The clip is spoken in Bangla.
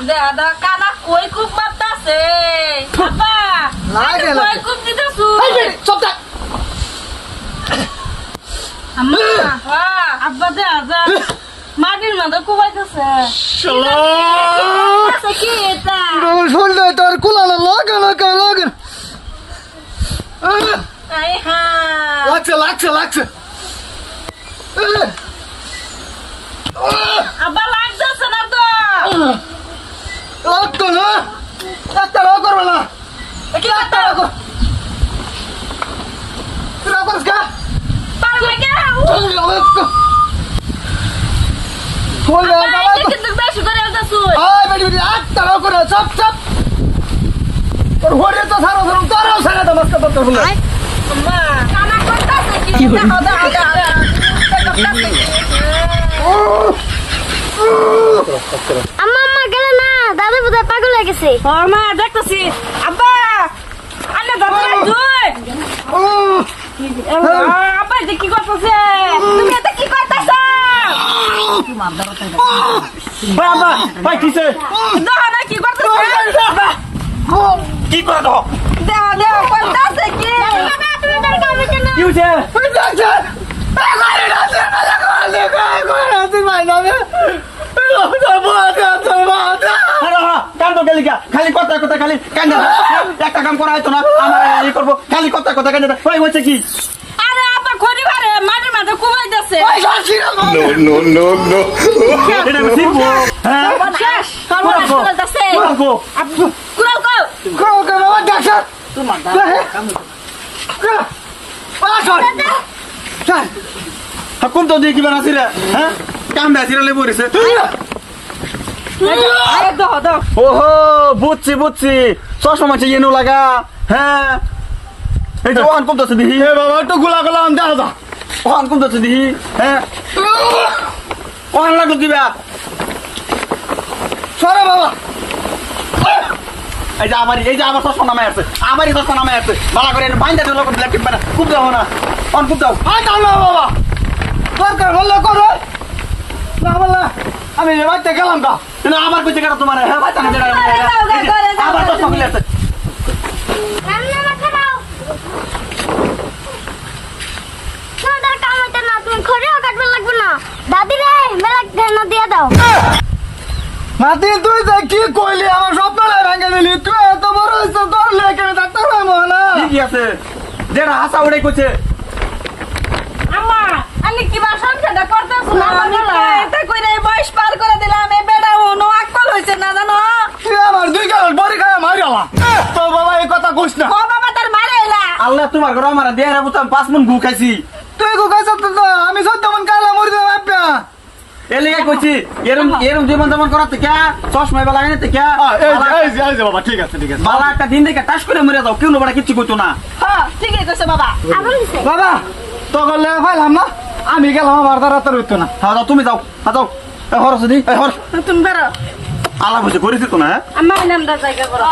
দাদা কানা কই খুব মারতাছে বাবা লাগে না কই খুব দিতেছু এই চুপ থাক আম্মা আব্বা দে আজা মাটির মধ্যে কুবাইতেছে শালা আচ্ছা কি এটা শুনলে তোর কুলানো লাগে আই হা লাগছে আব্বা লাগতেছে না তো লাগতো না একটা রাগ করবে না কি করতে রাগ করিস কা পার লাগে কিন্তু বেশি করে আলতাছু বেটি একটা রাগ করে চপ তোর হরে তো সারা তোরও সারা নমস্কার করতে বলে আম্মা কানা করতাছে কি দাও আম্মা গেল না দাদা বুঝে পাগল হয়ে গেছে মা দেখতেছি আব্বা আনে দাদা দুই আব্বা যে কি করতেছে তুমি এটা কি করতেছ বাবা ভাই কিসে দাও না কি করতেছ কি করে দাও দাও করতেছে কি তুমি তার কামে কেন কি হইছে কান্দো গেলি খালি কথা খালি কান্দা একটা কাম করা হয়তো না আমার এই করবো খালি কথা কান্দা ভাই হচ্ছে কি আরে আব্বা খড়ি ভারে মাটির মাঝে কুবাইতেছে No. এটা আমি শিখবো হ্যাঁ শেষ কামড় করতেছে করবো কুরাল কও তোমার কোন তো দিয়ে কি বানাছি রে হ্যাঁ কাম বেশি রে বলিছে আরে দাও ওহো বুঝছি চশমা আছে এনো লাগা হ্যাঁ এই যে ওখান কমতেছে দিহি বাবা একটু গুলা দেখা যা ওখান কমতেছে দিহি হ্যাঁ ওখান লাগলো কি ব্যাপ সরে বাবা এই যে আমার চশমা নামে আছে আমারই চশমা নামে আছে ভালো করে বাইন্দা দিল ব্ল্যাক টিপ না খুব দাও না অন খুব দাও না বাবা দরকার হলে করো না বলা আমি বাড়িতে গেলাম গা না আমার কইতে গেল তোমার হ্যাঁ ভাই তাহলে আমার চশমা খুলে আছে রান্না মাথা দাও দাদা কামাইতে না তুমি খড়িও কাটবে লাগবে না দাদি রে মেলা ঘেনা দিয়ে দাও মাতি তুই যে কি কইলি আমার স্বপ্নটা ভেঙে দিলি তুই এত বড় হইছ তোর লেকে ডাক্তার পাবো না কি আছে যেটা হাসা উড়ে কইছে আম্মা আমি কি বা সংসারটা করতেছ না আমি এটা কইরা বয়স পার করে দিলাম এই বেটা ওনো আকল হইছে না জানো তুই আমার দুই কাল বড়ি খায় মারি আলা তো বাবা এই কথা কইস না ও বাবা তার মারাইলা আল্লাহ তোমার ঘর আমার দিয়ে রাবো তো 5 মন গু খাইছি তুই কো কইছ তো আমি সত্য মন কালা মরি দে বাপ্পা এ লেগে কইছি এরম জীবন যেমন করাতে কে চশমা বেলা লাগাইতে তে কে এই যে বাবা ঠিক আছে বালা একটা দিন দেখে টাস করে মরে যাও কেউ বড় কিছু কইতো না হ্যাঁ ঠিকই কইছে বাবা আবার হইছে বাবা তো গলে ফাইলাম না আমি গেলাম আমার দ্বারা তোর হইতো না হ্যাঁ তুমি যাও যাও হরস দি হর তুমি বেরো আলা বুঝে করেছি তো না আমার নামটা জায়গা করো